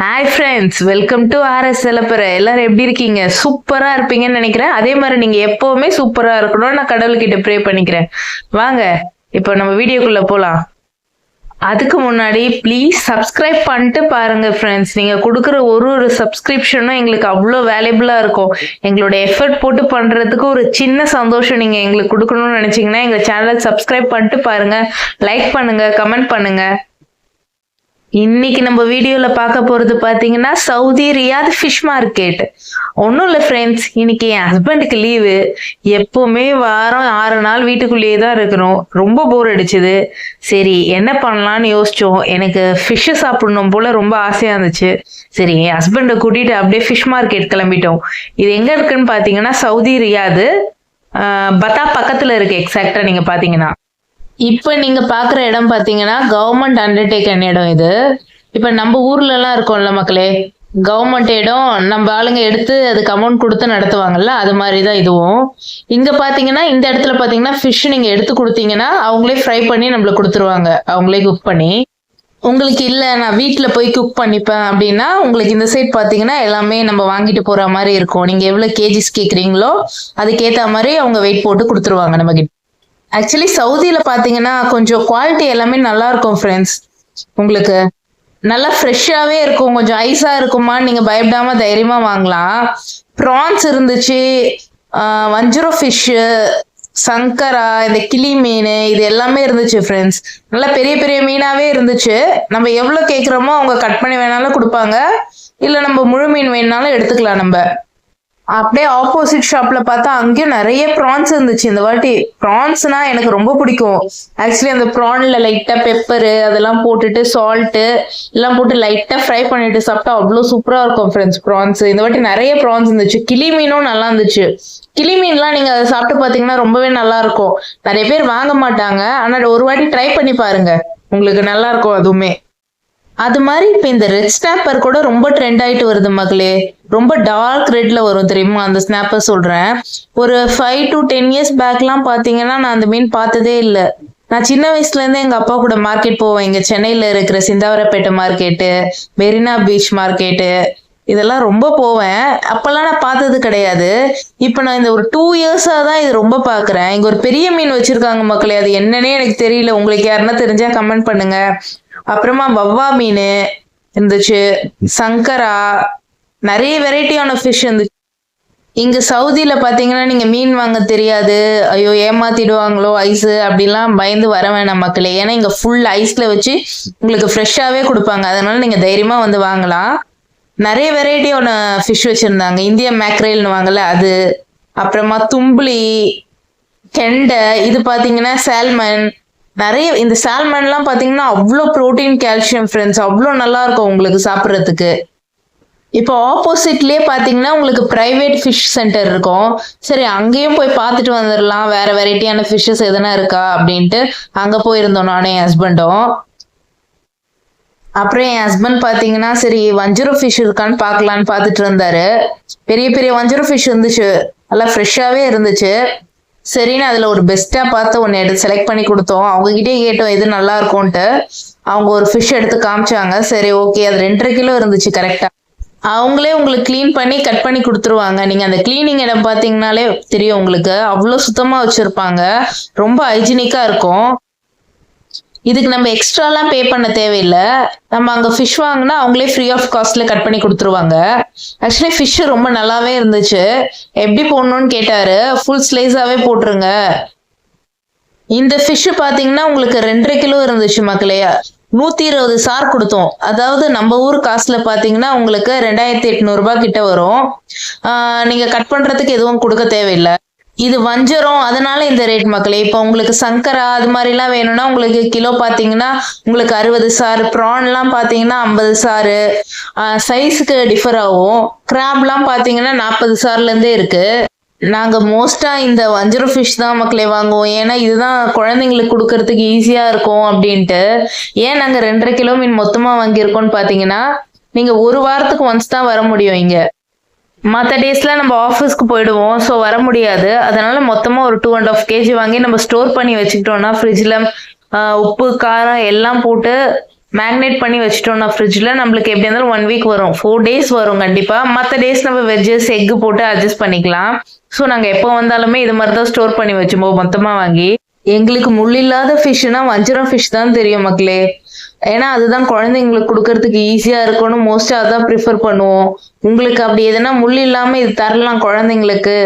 Hi friends, welcome to RS செலப்பற. எல்லாரும் எப்படி இருக்கீங்க? சூப்பரா இருப்பீங்கன்னு நினைக்கிறேன். அதே மாதிரி நீங்க எப்பவுமே சூப்பரா இருக்கணும்னு நான் கடவுள்கிட்ட ப்ரே பண்ணிக்கிறேன். வாங்க இப்போ நம்ம வீடியோக்குள்ள போலாம். அதுக்கு முன்னாடி ப்ளீஸ் சப்ஸ்கிரைப் பண்ணிட்டு பாருங்க ஃப்ரெண்ட்ஸ். நீங்க கொடுக்குற ஒரு சப்ஸ்கிரிப்ஷனும் எங்களுக்கு அவ்வளோ வேல்யூபிளா இருக்கும். எங்களோட எஃபர்ட் போட்டு பண்றதுக்கு ஒரு சின்ன சந்தோஷம் நீங்க எங்களுக்கு கொடுக்கணும்னு நினைச்சீங்கன்னா எங்க சேனலை சப்ஸ்கிரைப் பண்ணிட்டு பாருங்க, லைக் பண்ணுங்க, கமெண்ட் பண்ணுங்க. இன்னைக்கு நம்ம வீடியோல பார்க்க போறது பாத்தீங்கன்னா சவுதி ரியாத் ஃபிஷ் மார்க்கெட். ஒன்றும் இல்லை ஃப்ரெண்ட்ஸ், இன்னைக்கு என் ஹஸ்பண்டுக்கு லீவு. எப்பவுமே வாரம் 6 நாள் வீட்டுக்குள்ளேயே தான் இருக்கணும். ரொம்ப போர் அடிச்சுது. சரி என்ன பண்ணலான்னு யோசிச்சோம். எனக்கு ஃபிஷ்ஷை சாப்பிடணும் போல ரொம்ப ஆசையா இருந்துச்சு. சரி என் ஹஸ்பண்டை கூட்டிட்டு அப்படியே ஃபிஷ் மார்க்கெட் கிளம்பிட்டோம். இது எங்க இருக்குன்னு பாத்தீங்கன்னா சவுதி ரியாது, பத்தா பக்கத்துல இருக்கு எக்ஸாக்டா. நீங்க பாத்தீங்கன்னா இப்ப நீங்க பாக்குற இடம் பாத்தீங்கன்னா கவர்மெண்ட் அண்டர்டேக்கன் இடம் இது. இப்ப நம்ம ஊர்ல எல்லாம் இருக்கோம்ல மக்களே, கவர்மெண்ட் இடம் நம்ம ஆளுங்க எடுத்து அதுக்கு அமௌண்ட் கொடுத்து நடத்துவாங்கல்ல, அது மாதிரிதான் இதுவும். இங்க பாத்தீங்கன்னா இந்த இடத்துல பாத்தீங்கன்னா ஃபிஷ் நீங்க எடுத்து கொடுத்தீங்கன்னா அவங்களே ஃப்ரை பண்ணி நம்மளுக்கு கொடுத்துருவாங்க, அவங்களே குக் பண்ணி. உங்களுக்கு இல்ல நான் வீட்டுல போய் குக் பண்ணிப்பேன் அப்படின்னா உங்களுக்கு இந்த சைட் பாத்தீங்கன்னா எல்லாமே நம்ம வாங்கிட்டு போற மாதிரி இருக்கும். நீங்க எவ்வளவு கேஜிஸ் கேக்குறீங்களோ அதுக்கேத்த மாதிரி அவங்க வெயிட் போட்டு கொடுத்துருவாங்க நம்ம கிட்ட. ஆக்சுவலி சவுதியில பாத்தீங்கன்னா கொஞ்சம் குவாலிட்டி எல்லாமே நல்லா இருக்கும் ஃப்ரெண்ட்ஸ். உங்களுக்கு நல்லா ஃப்ரெஷ்ஷாவே இருக்கும். கொஞ்சம் ஐஸா இருக்குமான்னு நீங்க பயப்படாம தைரியமா வாங்கலாம். ப்ரான்ஸ் இருந்துச்சு, வஞ்சரோ ஃபிஷ், சங்கரா, இந்த கிளி மீன், இது எல்லாமே இருந்துச்சு ஃப்ரெண்ட்ஸ். நல்லா பெரிய பெரிய மீனாவே இருந்துச்சு. நம்ம எவ்வளவு கேட்குறோமோ அவங்க கட் பண்ணி வேணாலும் கொடுப்பாங்க, இல்ல நம்ம முழு மீன் வேணாலும் எடுத்துக்கலாம். நம்ம அப்படியே ஆப்போசிட் ஷாப்ல பார்த்தா அங்கேயும் நிறைய ப்ரான்ஸ் இருந்துச்சு. இந்த வாட்டி ப்ரான்ஸ்னா எனக்கு ரொம்ப பிடிக்கும். ஆக்சுவலி அந்த ப்ரான்ல லைட்டா பெப்பரு அதெல்லாம் போட்டுட்டு சால்ட்டு எல்லாம் போட்டு லைட்டா ஃப்ரை பண்ணிட்டு சாப்பிட்டா அவ்வளோ சூப்பரா இருக்கும் ஃப்ரெண்ட்ஸ் ப்ரான்ஸ். இந்த வாட்டி நிறைய ப்ரான்ஸ் இருந்துச்சு. கிளி மீனும் நல்லா இருந்துச்சு. கிளி மீன்லாம் நீங்க அதை சாப்பிட்டு பாத்தீங்கன்னா ரொம்பவே நல்லா இருக்கும். நிறைய பேர் வாங்க மாட்டாங்க, ஆனா ஒரு வாட்டி ட்ரை பண்ணி பாருங்க, உங்களுக்கு நல்லா இருக்கும் அதுவுமே. அது மாதிரி இப்ப இந்த ரெட் ஸ்னாப்பர் கூட ரொம்ப ட்ரெண்ட் ஆயிட்டு வருது மகளே. ரொம்ப டார்க் ரெட்ல வரும் தெரியுமா அந்த ஸ்னாப்பர் சொல்றேன். ஒரு 5 to 10 years பேக்லாம் பாத்தீங்கன்னா நான் அந்த மீன் பார்த்ததே இல்லை. நான் சின்ன வயசுல இருந்தே எங்க அப்பா கூட மார்க்கெட் போவேன். இங்க சென்னையில இருக்கிற சிந்தாவரப்பேட்டை மார்க்கெட்டு, மெரினா பீச் மார்க்கெட்டு, இதெல்லாம் ரொம்ப போவேன். அப்பெல்லாம் நான் பார்த்தது கிடையாது. இப்ப நான் இந்த ஒரு 2 years-ஆ தான் இது ரொம்ப பாக்குறேன். இங்க ஒரு பெரிய மீன் வச்சிருக்காங்க மக்களே, அது என்னன்னே எனக்கு தெரியல. உங்களுக்கு யாருன்னா தெரிஞ்சா கமெண்ட் பண்ணுங்க. அப்புறமா வவ்வா மீன் இருந்துச்சு, சங்கரா, நிறைய வெரைட்டியான ஃபிஷ் இருந்துச்சு. இங்க சவுதியில பாத்தீங்கன்னா நீங்க மீன் வாங்க தெரியாது, ஐயோ ஏமாத்திடுவாங்களோ ஐஸ் அப்படிலாம் பயந்து வர வேணாம் மக்களே. ஏன்னா இங்க ஃபுல் ஐஸ்ல வச்சு உங்களுக்கு ஃப்ரெஷ்ஷாவே கொடுப்பாங்க. அதனால நீங்க தைரியமா வந்து வாங்கலாம். நிறைய வெரைட்டியான ஃபிஷ் வச்சிருந்தாங்க. இந்திய மேக்ரேல்னு வாங்கல அது, அப்புறமா தும்புளி, கெண்டை, இது பாத்தீங்கன்னா சால்மன். நிறைய இந்த சால்மன்லாம் பாத்தீங்கன்னா அவ்வளோ ப்ரோட்டீன், கால்சியம் ஃப்ரெண்ட்ஸ், அவ்வளோ நல்லா இருக்கும் உங்களுக்கு சாப்பிட்றதுக்கு. இப்போ ஆப்போசிட்லயே பாத்தீங்கன்னா உங்களுக்கு பிரைவேட் ஃபிஷ் சென்டர் இருக்கும். சரி அங்கேயும் போய் பார்த்துட்டு வந்துடலாம், வேற வெரைட்டியான ஃபிஷ்ஷஸ் எதனா இருக்கா அப்படின்ட்டு அங்க போயிருந்தோம் நானும் என் ஹஸ்பண்டும். அப்புறம் என் ஹஸ்பண்ட் பாத்தீங்கன்னா சரி வஞ்சரோ ஃபிஷ் இருக்கான்னு பாக்கலான்னு பாத்துட்டு இருந்தாரு. பெரிய பெரிய வஞ்சரோ ஃபிஷ் இருந்துச்சு, நல்லா ஃப்ரெஷ்ஷாவே இருந்துச்சு. சரின்னு அதுல ஒரு பெஸ்டா பார்த்து ஒன்னு எடுத்து செலக்ட் பண்ணி கொடுத்தோம். அவங்க கிட்டே கேட்டோம் எது நல்லா இருக்கும்ட்டு. அவங்க ஒரு ஃபிஷ் எடுத்து காமிச்சாங்க. சரி ஓகே, அது 2.5 கிலோ இருந்துச்சு கரெக்டா. அவங்களே உங்களுக்கு கிளீன் பண்ணி கட் பண்ணி கொடுத்துருவாங்க. நீங்க அந்த கிளீனிங் இடம் பாத்தீங்கன்னாலே தெரியும் உங்களுக்கு, அவ்வளோ சுத்தமா வச்சிருப்பாங்க, ரொம்ப ஹைஜீனிக்கா இருக்கும். இதுக்கு நம்ம எக்ஸ்ட்ராலாம் பே பண்ண தேவையில்லை. நம்ம அங்க ஃபிஷ் வாங்கினா அவங்களே ஃப்ரீ ஆஃப் காஸ்ட்ல கட் பண்ணி கொடுத்துருவாங்க. ஆக்சுவலி ஃபிஷ் ரொம்ப நல்லாவே இருந்துச்சு. எப்படி போடணும்னு கேட்டாரு, ஃபுல் ஸ்லைஸாவே போட்டுருங்க. இந்த ஃபிஷ் பாத்தீங்கன்னா உங்களுக்கு 2.5 கிலோ இருந்துச்சு மக்களே. 120 சார் கொடுத்தோம். அதாவது நம்ம ஊர் காசுல பாத்தீங்கன்னா உங்களுக்கு 2800 ரூபாய் கிட்ட வரும். நீங்க கட் பண்றதுக்கு எதுவும் கொடுக்க தேவையில்லை. இது வஞ்சரம், அதனால இந்த ரேட் மக்களே. இப்போ உங்களுக்கு சங்கரா அது மாதிரிலாம் வேணும்னா உங்களுக்கு கிலோ பாத்தீங்கன்னா உங்களுக்கு 60 சார். ப்ரான்லாம் பாத்தீங்கன்னா 50 சாரு. சைஸுக்கு டிஃபர் ஆகும். கிராப்லாம் பாத்தீங்கன்னா 40 சார்ல இருந்தே இருக்கு. நாங்க மோஸ்டா இந்த வஞ்சரோ ஃபிஷ் தான் மக்களே வாங்குவோம். ஏன்னா இதுதான் குழந்தைங்களுக்கு கொடுக்கறதுக்கு ஈஸியா இருக்கும் அப்படின்ட்டு. ஏன் நாங்க 2.5 கிலோ மீன் மொத்தமா வாங்கியிருக்கோம்னு பாத்தீங்கன்னா நீங்க ஒரு வாரத்துக்கு ஒன்ஸ் தான் வர முடியும் இங்க. மற்ற டேஸ்ல நம்ம ஆஃபீஸ்க்கு போயிடுவோம், ஸோ வர முடியாது. அதனால மொத்தமா ஒரு 2.5 kg வாங்கி நம்ம ஸ்டோர் பண்ணி வச்சுக்கிட்டோம்னா ஃப்ரிட்ஜில் உப்பு காரம் எல்லாம் போட்டு மேக்னேட் பண்ணி வச்சிட்டோம்னா ஃப்ரிட்ஜில் நம்மளுக்கு எப்படி இருந்தாலும் 1 வீக் வரும், 4 days வரும் கண்டிப்பாக. மற்ற டேஸ் நம்ம வெஜ்ஜஸ் எக்கு போட்டு அட்ஜஸ்ட் பண்ணிக்கலாம். ஸோ நாங்கள் எப்போ வந்தாலுமே இது மாதிரி தான் ஸ்டோர் பண்ணி வச்சுப்போம் மொத்தமாக வாங்கி. எங்களுக்கு முள் இல்லாத ஃபிஷ்னா வஞ்சரம் ஃபிஷ் தான் தெரியும் மக்களே. ஏன்னா அதுதான் குழந்தைங்களுக்கு கொடுக்கறதுக்கு ஈஸியா இருக்கணும், மோஸ்டா அதான் ப்ரிஃபர் பண்ணுவோம். உங்களுக்கு அப்படி எதனா முள் இல்லாம இது தரலாம் குழந்தைங்களுக்கு,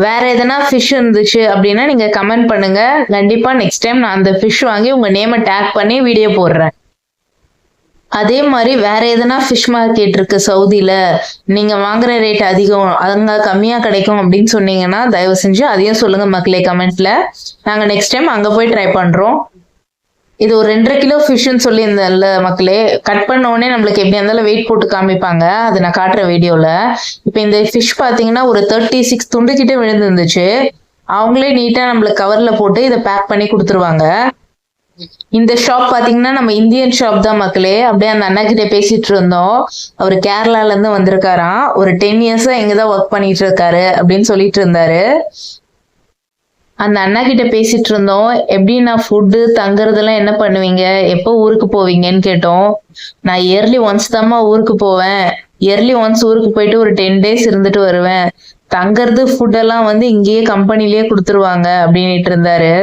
வேற எதனா ஃபிஷ் இருந்துச்சு அப்படின்னா நீங்க கமெண்ட் பண்ணுங்க. கண்டிப்பா நெக்ஸ்ட் டைம் நான் அந்த ஃபிஷ் வாங்கி உங்க நேமை டேக் பண்ணி வீடியோ போடுறேன். அதே மாதிரி வேற எதனா ஃபிஷ் மார்க்கெட் இருக்கு சவுதியில, நீங்க வாங்குற ரேட் அதிகம் அங்க கம்மியா கிடைக்கும் அப்படின்னு சொன்னீங்கன்னா தயவு செஞ்சு அதையும் சொல்லுங்க மக்களே கமெண்ட்ல. நாங்க நெக்ஸ்ட் டைம் அங்க போய் ட்ரை பண்றோம். இது ஒரு 2.5 கிலோ ஃபிஷ்ன்னு சொல்லியிருந்தேன்ல மக்களே, கட் பண்ண உடனே நம்மளுக்கு எப்படி இருந்தாலும் வெயிட் போட்டு காமிப்பாங்க, அது நான் காட்டுற வீடியோல. இப்போ இந்த ஃபிஷ் பாத்தீங்கன்னா ஒரு 36 துண்டு கிட்ட விழுந்துருந்துச்சு. அவங்களே நீட்டா நம்மளுக்கு கவர்ல போட்டு இதை பேக் பண்ணி கொடுத்துருவாங்க. இந்த ஷாப் பாத்தீங்கன்னா நம்ம இந்தியன் ஷாப் தான் மக்களே. அப்படியே அந்த அண்ணா கிட்ட பேசிட்டு இருந்தோம். அவர் கேரளால இருந்து வந்திருக்காராம், ஒரு 10 இயர்ஸா இங்கதான் ஒர்க் பண்ணிட்டு இருக்காரு அப்படின்னு சொல்லிட்டு இருந்தாரு. அந்த அண்ணா கிட்ட பேசிட்டு இருந்தோம். எப்படி நான் ஃபுட்டு தங்குறதெல்லாம் என்ன பண்ணுவீங்க, எப்போ ஊருக்கு போவீங்கன்னு கேட்டோம். நான் இயர்லி ஒன்ஸ் தாம்மா ஊருக்கு போவேன், இயர்லி ஒன்ஸ் ஊருக்கு போயிட்டு ஒரு 10 days இருந்துட்டு வருவேன், தங்கறது ஃபுட்டெல்லாம் வந்து இங்கேயே கம்பெனிலேயே கொடுத்துருவாங்க அப்படின்ட்டு இருந்தாரு.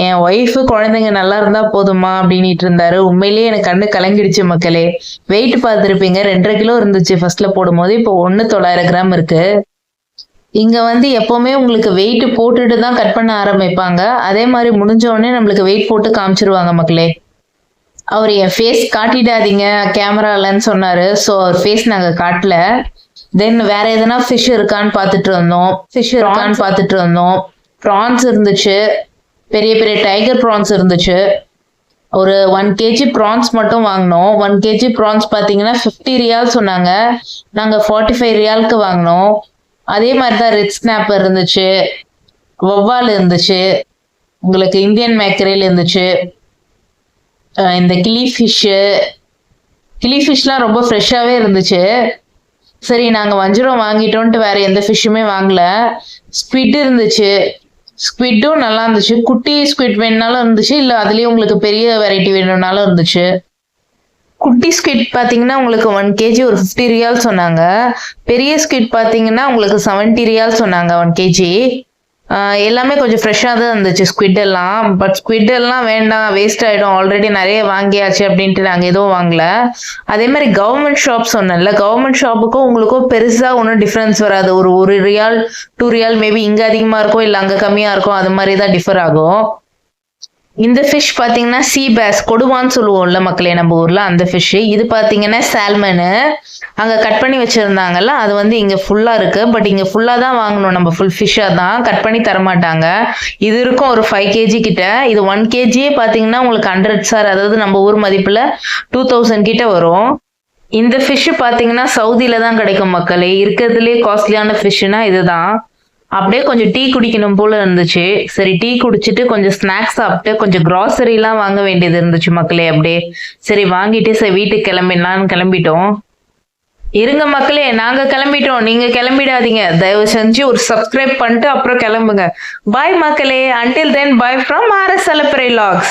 என் ஒய்ஃபு குழந்தைங்க நல்லா இருந்தா போதுமா அப்படின்ட்டு இருந்தாரு. உண்மையிலேயே எனக்கு கண்ணு கலங்கிடுச்சு மக்களே. வெயிட் பார்த்துருப்பீங்க, 2.5 கிலோ இருந்துச்சு ஃபர்ஸ்ட்ல போடும்போது, இப்போ 900 கிராம் இருக்கு. இங்க வந்து எப்பவுமே உங்களுக்கு வெயிட் போட்டுட்டு தான் கட் பண்ண ஆரம்பிப்பாங்க. அதே மாதிரி முடிஞ்ச உடனே நம்மளுக்கு வெயிட் போட்டு காமிச்சிருவாங்க மக்களே. அவர் என் ஃபேஸ் காட்டிடாதீங்க கேமராலன்னு சொன்னாரு. ஸோ அவர் ஃபேஸ் நாங்க காட்டல. தென் வேற எதனா ஃபிஷ் இருக்கான்னு பார்த்துட்டு இருந்தோம். ப்ரான்ஸ் இருந்துச்சு, பெரிய பெரிய டைகர் ப்ரான்ஸ் இருந்துச்சு. ஒரு 1 kg ப்ரான்ஸ் மட்டும் வாங்கினோம். 1 kg ப்ரான்ஸ் பார்த்தீங்கன்னா 50 ரியால் சொன்னாங்க. நாங்கள் 45 ரியாலுக்கு வாங்கினோம். அதே மாதிரி தான் ரெட் ஸ்னாப்பர் இருந்துச்சு, வவ்வால் இருந்துச்சு, உங்களுக்கு இந்தியன் மேக்கரேல் இருந்துச்சு, இந்த கிளி ஃபிஷ்லாம் ரொம்ப ஃப்ரெஷ்ஷாகவே இருந்துச்சு. சரி நாங்கள் வஞ்சரம் வாங்கிட்டோன்ட்டு வேற எந்த ஃபிஷ்ஷுமே வாங்கல. ஸ்குவிட் இருந்துச்சு, ஸ்குவிட்டும் நல்லா இருந்துச்சு. குட்டி ஸ்குவிட் வேணுனாலும் இருந்துச்சு, இல்லை அதுலேயும் உங்களுக்கு பெரிய வெரைட்டி வேணும்னாலும் இருந்துச்சு. குட்டி ஸ்குவிட் பார்த்தீங்கன்னா உங்களுக்கு 1 kg ஒரு 50 ரியால் சொன்னாங்க. பெரிய ஸ்குவிட் பார்த்தீங்கன்னா உங்களுக்கு 70 ரியால் சொன்னாங்க 1 kg. எல்லாமே கொஞ்சம் ஃப்ரெஷ்ஷாக தான் இருந்துச்சு ஸ்குவிட் எல்லாம். பட் ஸ்குவிட் எல்லாம் வேண்டாம், வேஸ்ட் ஆகிடும், ஆல்ரெடி நிறைய வாங்கியாச்சு அப்படின்ட்டு நாங்கள் எதுவும் வாங்கல. அதே மாதிரி கவர்மெண்ட் ஷாப் சொன்னேன்ல, கவர்மெண்ட் ஷாப்புக்கும் உங்களுக்கும் பெருசாக ஒன்றும் டிஃப்ரென்ஸ் வராது. ஒரு ரியால் 2 ரியால் மேபி இங்கே அதிகமாக இருக்கும், இல்லை அங்கே கம்மியாக இருக்கும், அது மாதிரி தான் டிஃபர் ஆகும். இந்த ஃபிஷ் பார்த்தீங்கன்னா சீ பேஸ், கொடுவான்னு சொல்லுவோம்ல மக்களே நம்ம ஊர்ல, அந்த ஃபிஷ். இது பார்த்தீங்கன்னா சால்மனு. அங்கே கட் பண்ணி வச்சிருந்தாங்கல்ல, அது வந்து இங்கே ஃபுல்லாக இருக்கு. பட் இங்கே ஃபுல்லாக தான் வாங்கணும் நம்ம, ஃபுல் ஃபிஷ்ஷாக தான், கட் பண்ணி தரமாட்டாங்க. இது இருக்கும் ஒரு 5 kg கிட்ட. இது 1 kg பார்த்தீங்கன்னா உங்களுக்கு 100 சார், அதாவது நம்ம ஊர் மதிப்பில் 2000 கிட்ட வரும். இந்த ஃபிஷ் பார்த்தீங்கன்னா சவுதியில தான் கிடைக்கும் மக்களே. இருக்கிறதுலே காஸ்ட்லியான ஃபிஷ்னா இதுதான். அப்படியே கொஞ்சம் டீ குடிக்கணும் போல இருந்துச்சு. சரி டீ குடிச்சிட்டு கொஞ்சம் ஸ்நாக்ஸ் சாப்பிட்டு கொஞ்சம் கிராசரிலாம் வாங்க வேண்டியது இருந்துச்சு மக்களே. அப்படியே சரி வாங்கிட்டு சரி வீட்டுக்கு கிளம்பிடலான்னு கிளம்பிட்டோம். இருங்க மக்களே, நாங்க கிளம்பிட்டோம், நீங்க கிளம்பிடாதீங்க. தயவு செஞ்சு ஒரு சப்ஸ்கிரைப் பண்ணிட்டு அப்புறம் கிளம்புங்க. பாய் மக்களே. Until then bye from RS Alappuzha Vlogs.